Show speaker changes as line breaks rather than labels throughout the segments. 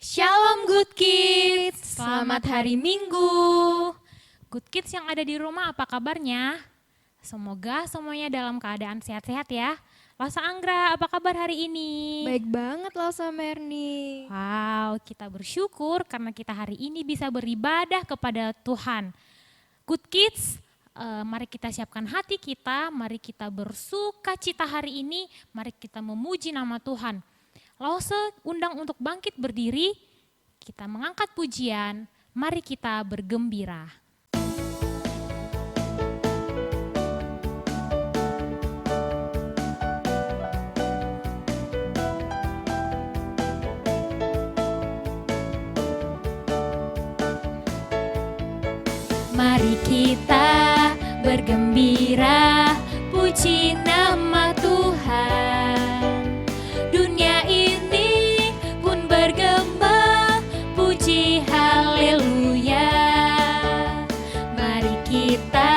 Shalom Good Kids, selamat hari Minggu. Good Kids yang ada di rumah apa kabarnya? Semoga semuanya dalam keadaan sehat-sehat ya. Lasa Anggra, apa kabar hari ini?
Baik banget Lasa Merni.
Wow, kita bersyukur karena kita hari ini bisa beribadah kepada Tuhan. Good Kids, mari kita siapkan hati kita, mari kita bersuka cita hari ini, mari kita memuji nama Tuhan. Lause undang untuk bangkit berdiri, kita mengangkat pujian, mari kita bergembira. Mari kita bergembira, puji nama Tuhan. Dunia ini pun bergema, puji haleluya. Mari kita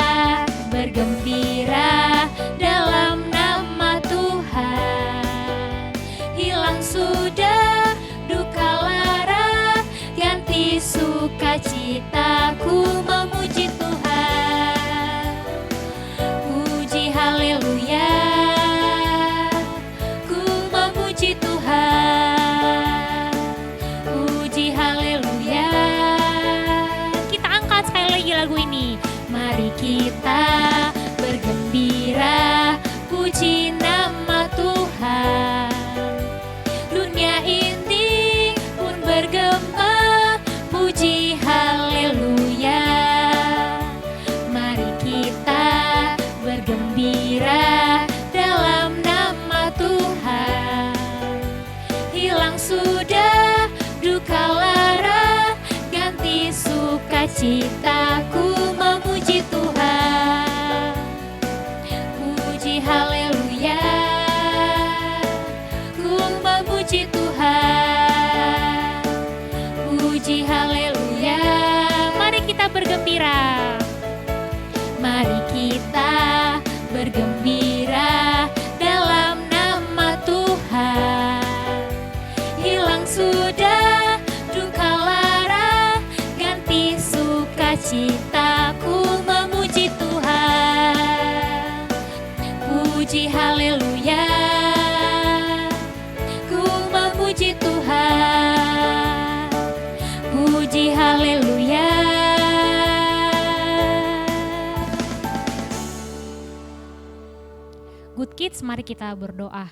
bergembira dalam nama Tuhan. Hilang sudah duka lara, ganti sukacitaku memuji Tuhan. Puji haleluya, ku memuji Tuhan. Puji haleluya. Kita angkat sekali lagi lagu ini. Mari kita bergembira, puji nama Tuhan. Dunia ini pun bergema, puji haleluya. Mari kita bergembira dalam nama Tuhan. Hilang sudah duka lara, ganti sukacitaku memuji Tuhan. Puji haleluya, ku memuji Tuhan. Puji haleluya, mari kita bergembira. Mari kita bergembira dalam nama Tuhan. Hilang sudah duka lara, ganti sukacitaku memuji Tuhan. Puji haleluya, ku memuji Tuhan. Puji haleluya. Good Kids, mari kita berdoa.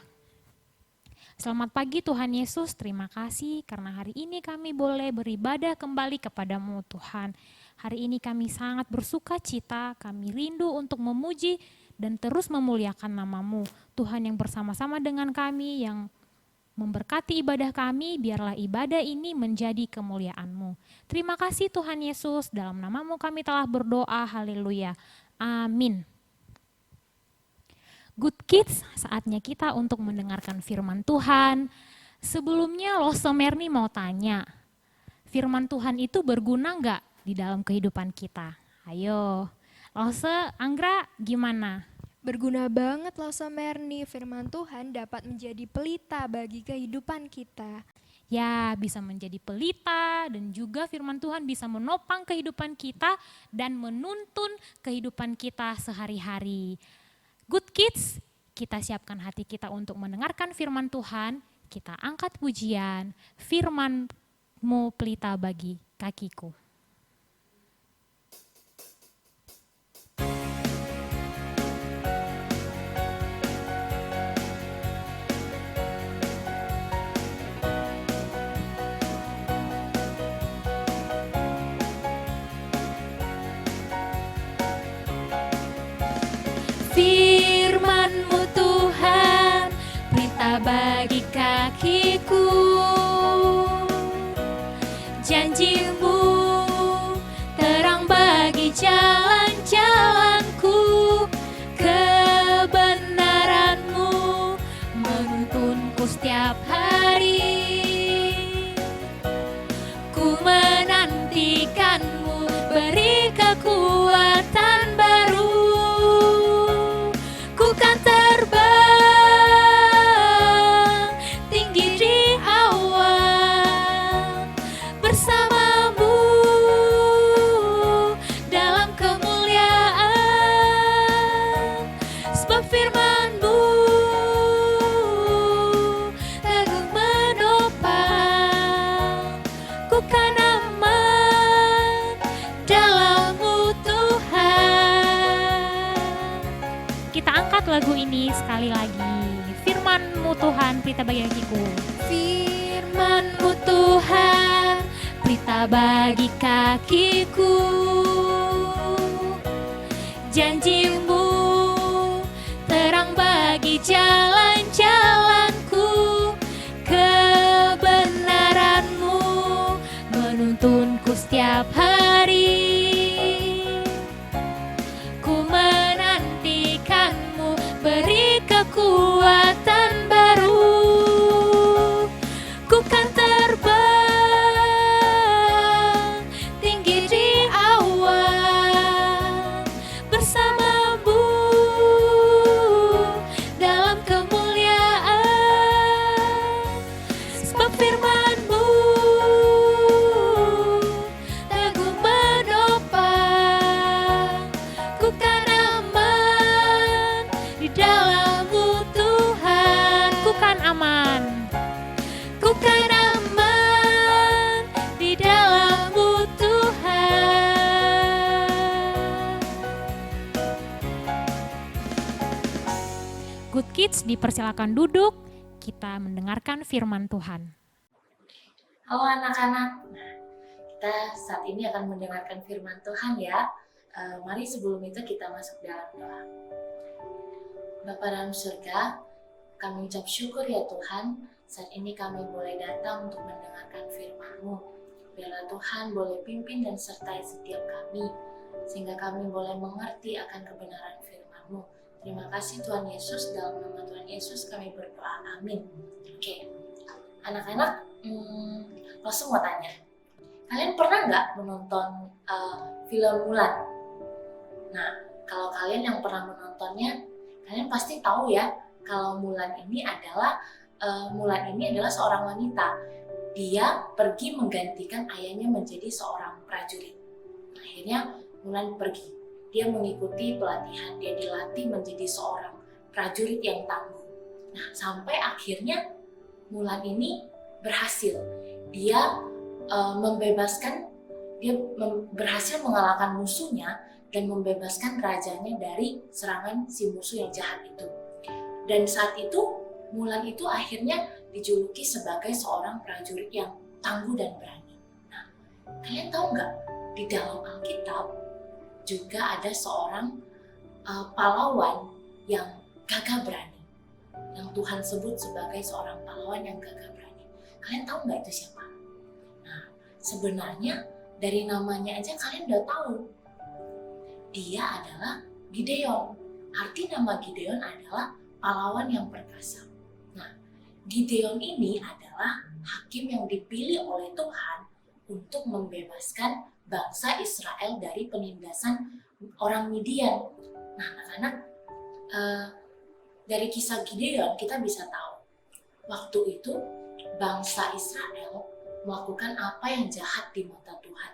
Selamat pagi Tuhan Yesus, terima kasih karena hari ini kami boleh beribadah kembali kepadamu Tuhan. Hari ini kami sangat bersuka cita, kami rindu untuk memuji dan terus memuliakan namamu. Tuhan yang bersama-sama dengan kami, yang memberkati ibadah kami, biarlah ibadah ini menjadi kemuliaan-Mu. Terima kasih Tuhan Yesus, dalam namamu kami telah berdoa, haleluya, amin. Good Kids, saatnya kita untuk mendengarkan firman Tuhan. Sebelumnya Lose Merni mau tanya, firman Tuhan itu berguna nggak di dalam kehidupan kita? Ayo, Lose, Anggra gimana?
Berguna banget Lasa Merni, firman Tuhan dapat menjadi pelita bagi kehidupan kita.
Ya, bisa menjadi pelita dan juga firman Tuhan bisa menopang kehidupan kita dan menuntun kehidupan kita sehari-hari. Good Kids, kita siapkan hati kita untuk mendengarkan firman Tuhan. Kita angkat pujian, firman-Mu pelita bagi kakiku. Firman-Mu Tuhan, pelita bagi kakiku. Janji-Mu terang bagi jalan-jalanku. Kebenaran-Mu menuntunku setiap hari. Ku menantikan-Mu, beri kekuatan baru. Ku kan terbang tinggi di awan. ini sekali lagi. Firman-Mu Tuhan, pelita bagi kakiku.
Firman-Mu Tuhan, pelita bagi kakiku. Janji-Mu terang bagi jalan-jalanku. Kebenaran-Mu menuntunku setiap hari. Ku menantikan-Mu, beri kekuatan baru. Ku kan terbang tinggi di awan bersama-Mu dalam kemuliaan. Sebab firman-Mu teguh menopang. Ku kan aman di dalam-Mu Tuhan.
Ku kan aman.
Ku kan aman di dalam-Mu Tuhan.
Good Kids dipersilakan duduk, kita mendengarkan firman Tuhan.
Halo anak-anak, kita saat ini akan mendengarkan firman Tuhan ya. Mari sebelum itu kita masuk dalam doa. Bapa dalam surga, kami ucap syukur ya Tuhan, saat ini kami boleh datang untuk mendengarkan firman-Mu. Biarlah Tuhan boleh pimpin dan sertai setiap kami, sehingga kami boleh mengerti akan kebenaran firman-Mu. Terima kasih Tuhan Yesus, dalam nama Tuhan Yesus kami berdoa, amin. Oke, anak-anak, langsung mau tanya, kalian pernah nggak menonton film Mulan? Nah, kalau kalian yang pernah menontonnya, kalian pasti tahu ya, kalau Mulan ini adalah seorang wanita. Dia pergi menggantikan ayahnya menjadi seorang prajurit. Akhirnya Mulan pergi. Dia mengikuti pelatihan, dia dilatih menjadi seorang prajurit yang tangguh. Nah, sampai akhirnya Mulan ini berhasil. Dia berhasil mengalahkan musuhnya dan membebaskan rajanya dari serangan si musuh yang jahat itu. Dan saat itu Mulan itu akhirnya dijuluki sebagai seorang prajurit yang tangguh dan berani. Nah, kalian tahu nggak, di dalam Alkitab juga ada seorang pahlawan yang gagah berani, yang Tuhan sebut sebagai seorang pahlawan yang gagah berani. Kalian tahu nggak itu siapa? Nah, sebenarnya dari namanya aja kalian udah tahu. Dia adalah Gideon. Arti nama Gideon adalah pahlawan yang perkasa. Nah, Gideon ini adalah hakim yang dipilih oleh Tuhan untuk membebaskan bangsa Israel dari penindasan orang Midian. Nah, anak-anak, dari kisah Gideon kita bisa tahu, waktu itu bangsa Israel melakukan apa yang jahat di mata Tuhan.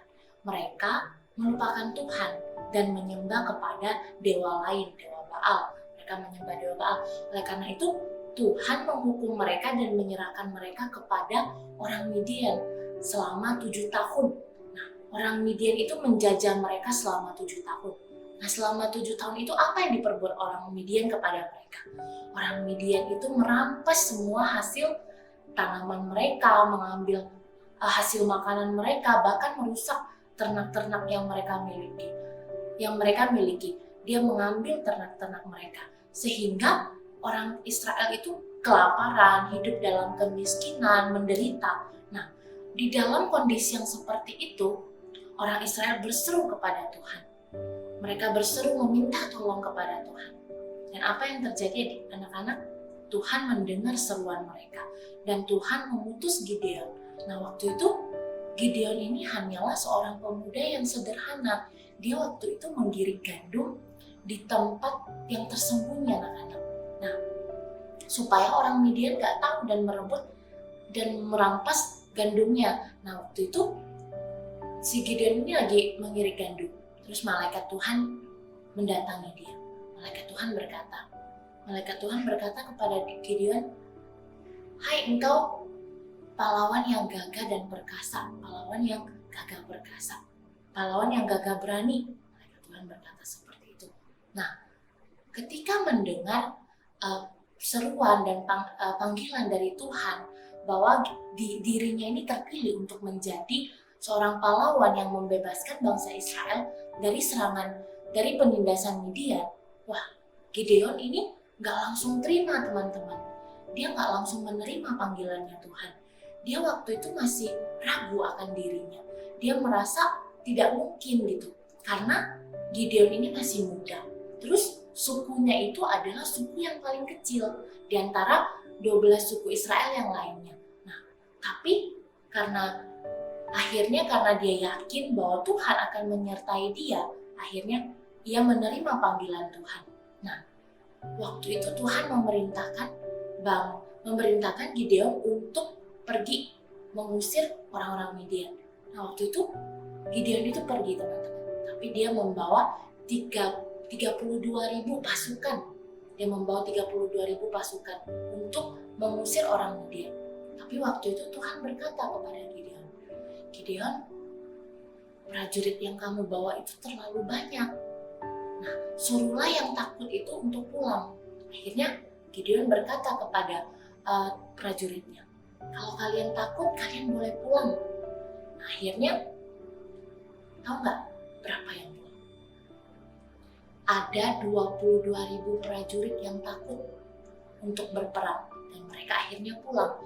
Mereka melupakan Tuhan dan menyembah kepada dewa lain, dewa Baal. Mereka menyembah dewa Baal. Oleh karena itu, Tuhan menghukum mereka dan menyerahkan mereka kepada orang Midian selama 7 tahun. Nah, orang Midian itu menjajah mereka selama 7 tahun. Nah, selama 7 tahun itu apa yang diperbuat orang Midian kepada mereka? Orang Midian itu merampas semua hasil tanaman mereka, mengambil hasil makanan mereka, bahkan merusak ternak-ternak yang mereka miliki. Dia mengambil ternak-ternak mereka, sehingga orang Israel itu kelaparan, hidup dalam kemiskinan, menderita. Nah, di dalam kondisi yang seperti itu, orang Israel berseru kepada Tuhan. Mereka berseru meminta tolong kepada Tuhan. Dan apa yang terjadi, anak-anak? Tuhan mendengar seruan mereka dan Tuhan mengutus Gideon. Nah, waktu itu Gideon ini hanyalah seorang pemuda yang sederhana. Dia waktu itu menggiring gandum di tempat yang tersembunyi, anak-anak. Nah, supaya orang Midian gak tahu dan merebut dan merampas gandumnya. Nah, waktu itu si Gideon ini lagi mengiring gandum. Terus malaikat Tuhan mendatangi dia. Malaikat Tuhan berkata kepada Gideon, "Hai engkau pahlawan yang gagah dan perkasa, pahlawan yang gagah perkasa, pahlawan yang gagah berani." Malaikat Tuhan berkata seperti itu. Nah, ketika mendengar seruan dan panggilan dari Tuhan bahwa dirinya ini terpilih untuk menjadi seorang pahlawan yang membebaskan bangsa Israel dari penindasan Midian. Wah, Gideon ini nggak langsung terima, teman-teman. Dia nggak langsung menerima panggilannya Tuhan. Dia waktu itu masih ragu akan dirinya. Dia merasa tidak mungkin gitu, karena Gideon ini masih muda. Terus sukunya itu adalah suku yang paling kecil di antara 12 suku Israel yang lainnya. Nah, tapi karena dia yakin bahwa Tuhan akan menyertai dia, akhirnya ia menerima panggilan Tuhan. Nah, waktu itu Tuhan memerintahkan Gideon untuk pergi mengusir orang-orang Midian. Nah, waktu itu Gideon itu pergi, teman-teman. Tapi dia membawa 32.000 pasukan. Dia membawa 32.000 pasukan untuk mengusir orang Midian. Tapi waktu itu Tuhan berkata kepada Gideon, prajurit yang kamu bawa itu terlalu banyak. Nah, suruhlah yang takut itu untuk pulang. Akhirnya Gideon berkata kepada prajuritnya, kalau kalian takut, kalian boleh pulang. Nah, akhirnya, tahu nggak berapa yang pulang? Ada 22.000 prajurit yang takut untuk berperang. Dan mereka akhirnya pulang.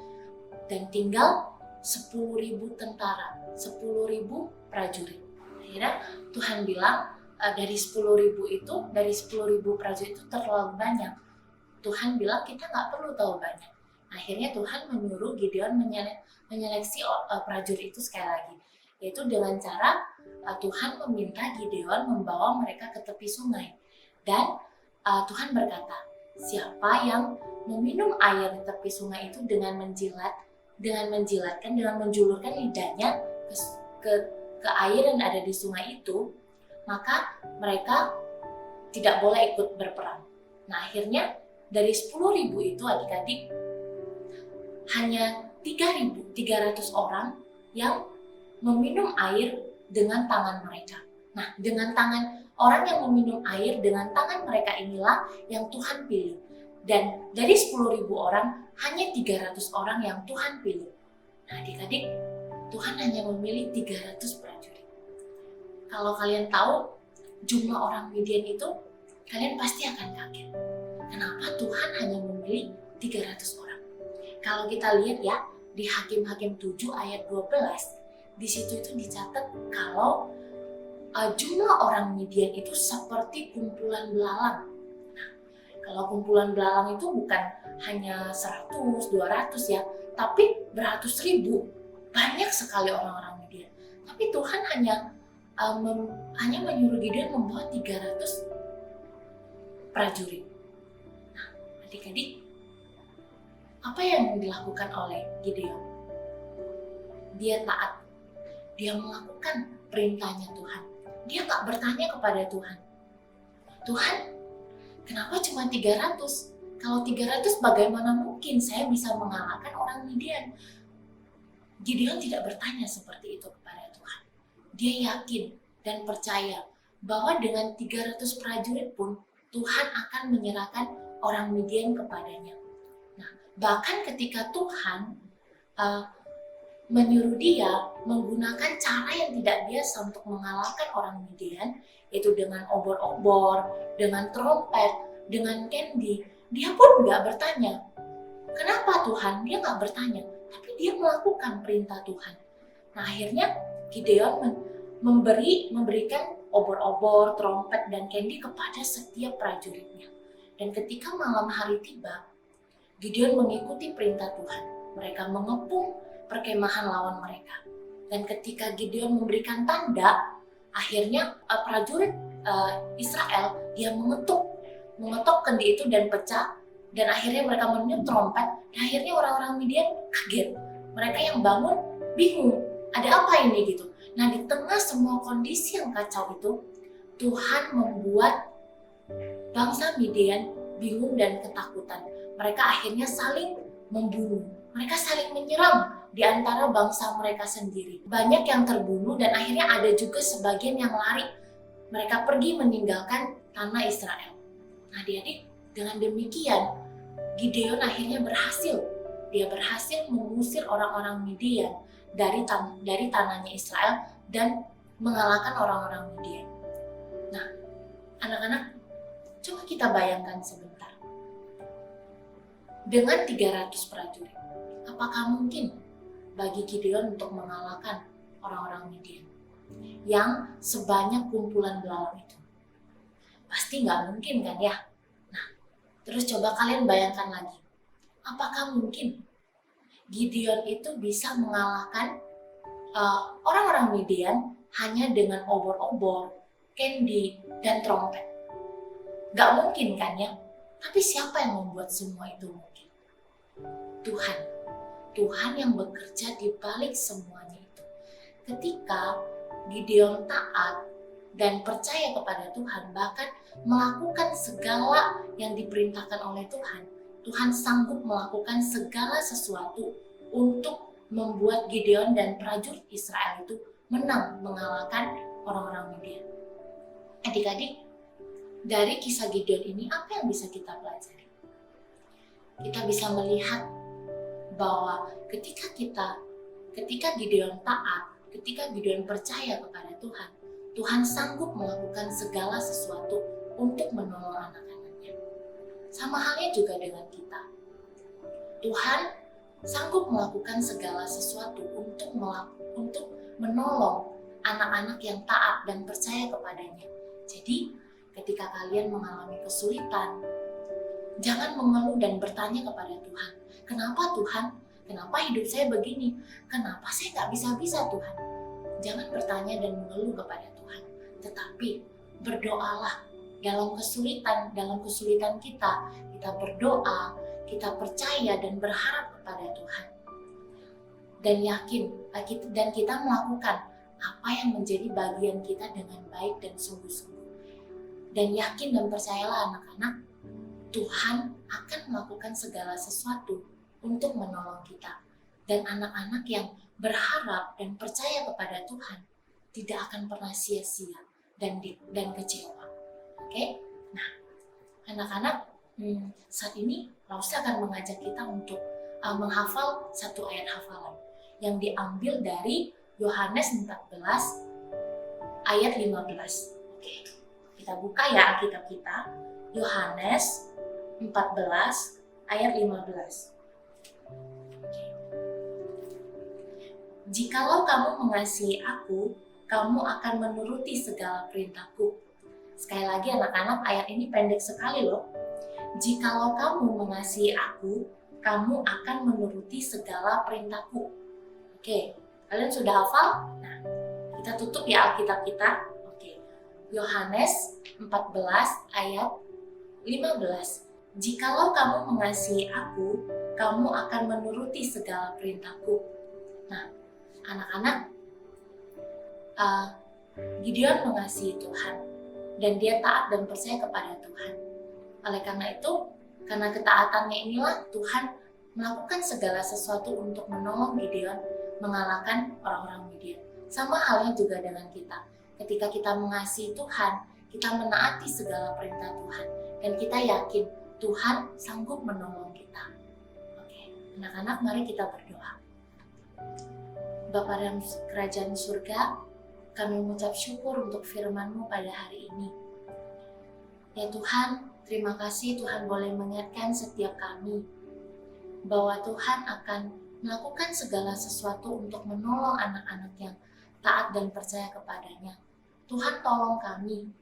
Dan tinggal 10.000 tentara, 10.000 prajurit. Akhirnya Tuhan bilang dari 10.000 prajurit itu terlalu banyak. Tuhan bilang kita nggak perlu tahu banyak. Akhirnya Tuhan menyuruh Gideon menyeleksi prajurit itu sekali lagi. Yaitu dengan cara Tuhan meminta Gideon membawa mereka ke tepi sungai. Dan Tuhan berkata, siapa yang meminum air di tepi sungai itu dengan menjulurkan lidahnya ke air yang ada di sungai itu, maka mereka tidak boleh ikut berperang. Nah, akhirnya dari 10.000 itu adik-adik hanya 3.300 orang yang meminum air dengan tangan mereka. Nah, orang yang meminum air dengan tangan mereka inilah yang Tuhan pilih. Dan dari 10.000 orang, hanya 300 orang yang Tuhan pilih. Nah, adik-adik, Tuhan hanya memilih 300 prajurit. Kalau kalian tahu jumlah orang Midian itu, kalian pasti akan kaget. Kenapa Tuhan hanya memilih 300 orang? Kalau kita lihat ya, di Hakim-Hakim 7 ayat 12, di situ itu dicatat kalau jumlah orang Midian itu seperti kumpulan belalang. Kalau kumpulan belalang itu bukan hanya 100, 200 ya, tapi beratus ribu. Banyak sekali orang-orang Midian. Tapi Tuhan hanya menyuruh Gideon membawa 300 prajurit. Nah, adik-adik, apa yang dilakukan oleh Gideon? Dia taat. Dia melakukan perintahnya Tuhan. Dia nggak bertanya kepada Tuhan. Tuhan, kenapa cuma 300? Kalau 300 bagaimana mungkin saya bisa mengalahkan orang Midian? Gideon tidak bertanya seperti itu kepada Tuhan. Dia yakin dan percaya bahwa dengan 300 prajurit pun Tuhan akan menyerahkan orang Midian kepadanya. Nah, bahkan ketika Tuhan menyuruh dia menggunakan cara yang tidak biasa untuk mengalahkan orang Midian, yaitu dengan obor-obor, dengan trompet, dengan kendi, dia pun nggak bertanya. Kenapa Tuhan? Dia nggak bertanya, tapi dia melakukan perintah Tuhan. Nah, akhirnya Gideon memberikan obor-obor, trompet, dan kendi kepada setiap prajuritnya. Dan ketika malam hari tiba, Gideon mengikuti perintah Tuhan. Mereka mengepung perkemahan lawan mereka. Dan ketika Gideon memberikan tanda, akhirnya prajurit Israel dia mengetuk kendi itu dan pecah, dan akhirnya mereka meniup trompet, dan akhirnya orang-orang Midian kaget. Mereka yang bangun bingung, ada apa ini gitu. Nah, di tengah semua kondisi yang kacau itu, Tuhan membuat bangsa Midian bingung dan ketakutan. Mereka akhirnya saling membunuh. Mereka saling menyerang di antara bangsa mereka sendiri. Banyak yang terbunuh dan akhirnya ada juga sebagian yang lari. Mereka pergi meninggalkan tanah Israel. Nah, adik-adik, dengan demikian Gideon akhirnya berhasil. Dia berhasil mengusir orang-orang Midian dari tanahnya Israel dan mengalahkan orang-orang Midian. Nah, anak-anak, coba kita bayangkan sebentar. Dengan 300 prajurit, apakah mungkin bagi Gideon untuk mengalahkan orang-orang Midian yang sebanyak kumpulan belalang itu? Pasti nggak mungkin kan ya? Nah, terus coba kalian bayangkan lagi. Apakah mungkin Gideon itu bisa mengalahkan orang-orang Midian hanya dengan obor-obor, kendi, dan trompet? Nggak mungkin kan ya? Tapi siapa yang membuat semua itu mungkin? Tuhan. Tuhan yang bekerja di balik semuanya itu. Ketika Gideon taat dan percaya kepada Tuhan, bahkan melakukan segala yang diperintahkan oleh Tuhan, Tuhan sanggup melakukan segala sesuatu untuk membuat Gideon dan prajurit Israel itu menang mengalahkan orang-orang Midian. Adik-adik, dari kisah Gideon ini apa yang bisa kita pelajari? Kita bisa melihat bahwa ketika Gideon taat, ketika Gideon percaya kepada Tuhan, Tuhan sanggup melakukan segala sesuatu untuk menolong anak-anaknya. Sama halnya juga dengan kita. Tuhan sanggup melakukan segala sesuatu untuk menolong anak-anak yang taat dan percaya kepadanya. Jadi, ketika kalian mengalami kesulitan, jangan mengeluh dan bertanya kepada Tuhan. Kenapa Tuhan? Kenapa hidup saya begini? Kenapa saya nggak bisa-bisa Tuhan? Jangan bertanya dan mengeluh kepada Tuhan. Tetapi berdoalah dalam kesulitan kita berdoa, kita percaya dan berharap kepada Tuhan. Dan dan kita melakukan apa yang menjadi bagian kita dengan baik dan sungguh-sungguh. Dan yakin dan percayalah anak-anak, Tuhan akan melakukan segala sesuatu untuk menolong kita. Dan anak-anak yang berharap dan percaya kepada Tuhan tidak akan pernah sia-sia dan kecewa. Oke? Nah, anak-anak, saat ini Lausa akan mengajak kita untuk menghafal satu ayat hafalan yang diambil dari Yohanes 14 ayat 15. Oke. Kita buka ya Alkitab kita. Yohanes 14 ayat 15. Jikalau kamu mengasihi aku, kamu akan menuruti segala perintahku. Sekali lagi anak-anak, ayat ini pendek sekali loh. Jikalau kamu mengasihi aku, kamu akan menuruti segala perintahku. Oke, kalian sudah hafal? Nah, kita tutup ya Alkitab kita. Oke, Yohanes 14 ayat 15. Jikalau kamu mengasihi aku, kamu akan menuruti segala perintahku. Nah, anak-anak, Gideon mengasihi Tuhan dan dia taat dan percaya kepada Tuhan. Oleh karena itu, karena ketaatannya inilah Tuhan melakukan segala sesuatu untuk menolong Gideon mengalahkan orang-orang Midian. Sama halnya juga dengan kita. Ketika kita mengasihi Tuhan, kita menaati segala perintah Tuhan dan kita yakin Tuhan sanggup menolong kita. Oke, anak-anak, mari kita berdoa. Bapa dalam kerajaan surga, kami mengucap syukur untuk firman-Mu pada hari ini. Ya Tuhan, terima kasih Tuhan boleh mengingatkan setiap kami bahwa Tuhan akan melakukan segala sesuatu untuk menolong anak-anak yang taat dan percaya kepadanya. Tuhan tolong kami,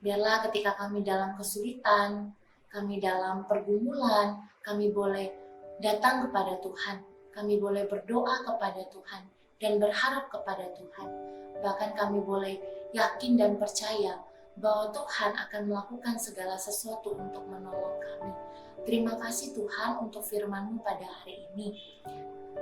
biarlah ketika kami dalam kesulitan, kami dalam pergumulan, kami boleh datang kepada Tuhan, kami boleh berdoa kepada Tuhan, dan berharap kepada Tuhan. Bahkan kami boleh yakin dan percaya bahwa Tuhan akan melakukan segala sesuatu untuk menolong kami. Terima kasih Tuhan untuk firman-Mu pada hari ini.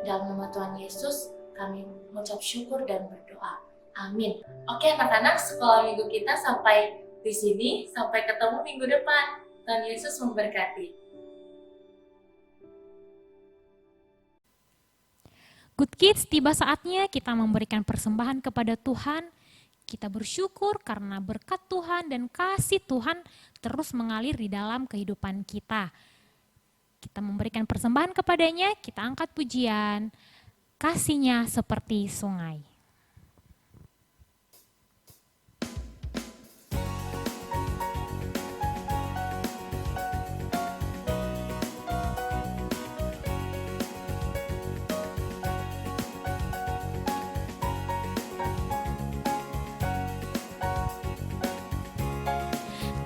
Dalam nama Tuhan Yesus, kami mengucap syukur dan berdoa. Amin. Oke anak-anak, sekolah minggu kita sampai di sini. Sampai ketemu minggu depan. Tuhan Yesus memberkati.
Good Kids, tiba saatnya kita memberikan persembahan kepada Tuhan. Kita bersyukur karena berkat Tuhan dan kasih Tuhan terus mengalir di dalam kehidupan kita. kita memberikan persembahan kepadanya, kita angkat pujian, kasih-Nya seperti sungai.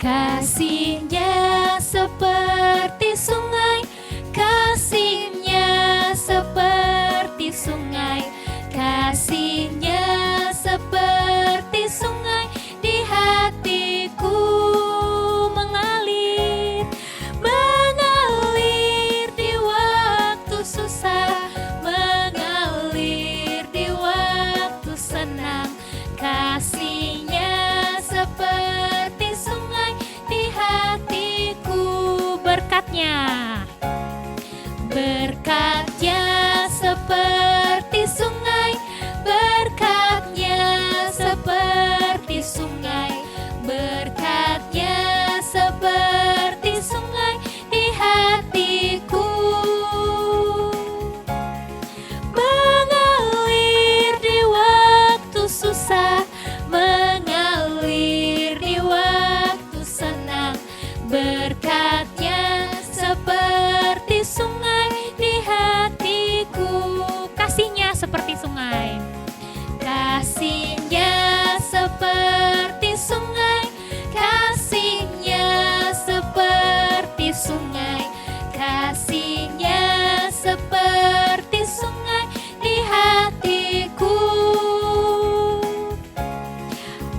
Kasih-Nya seperti sungai, kasih-Nya seperti sungai, kasih-Nya seperti sungai di hatiku mengalir, mengalir di waktu susah, mengalir di waktu senang, kasih-Nya seperti sungai di hatiku, berkat-Nya, berkat-Nya seperti sungai, berkat-Nya seperti sungai, berkat-Nya seperti sungai di hatiku, mengalir di waktu susah, mengalir di waktu senang, berkat-Nya seperti sungai di hatiku, kasih-Nya seperti sungai, kasih-Nya seperti sungai, kasih-Nya seperti sungai, kasih-Nya seperti sungai di hatiku,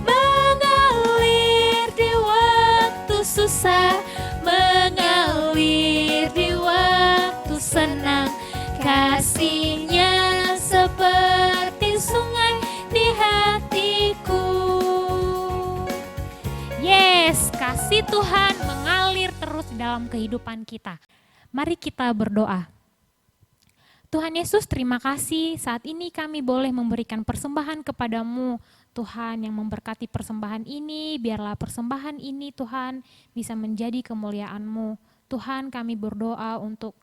mengalir di waktu susah, mengalir di waktu senang, kasih-Nya seperti sungai di hatiku. Yes, kasih Tuhan mengalir terus dalam kehidupan kita. Mari kita berdoa. Tuhan Yesus, terima kasih saat ini kami boleh memberikan persembahan kepadamu. Tuhan yang memberkati persembahan ini, biarlah persembahan ini Tuhan bisa menjadi kemuliaan-Mu. Tuhan, kami berdoa untuk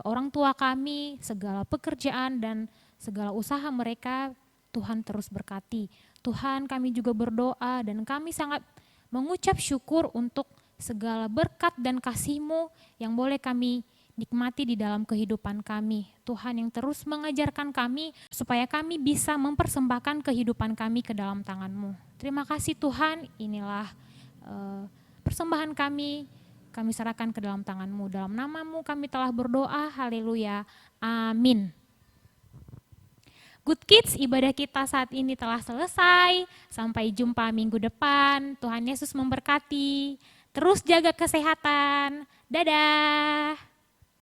orang tua kami, segala pekerjaan dan segala usaha mereka, Tuhan terus berkati. Tuhan, kami juga berdoa dan kami sangat mengucap syukur untuk segala berkat dan kasih-Mu yang boleh kami nikmati di dalam kehidupan kami. Tuhan yang terus mengajarkan kami supaya kami bisa mempersembahkan kehidupan kami ke dalam tangan-Mu. Terima kasih Tuhan, inilah persembahan kami serahkan ke dalam tangan-Mu. Dalam nama-Mu kami telah berdoa, haleluya, amin. Good Kids, ibadah kita saat ini telah selesai. Sampai jumpa minggu depan. Tuhan Yesus memberkati. Terus jaga kesehatan. Dadah.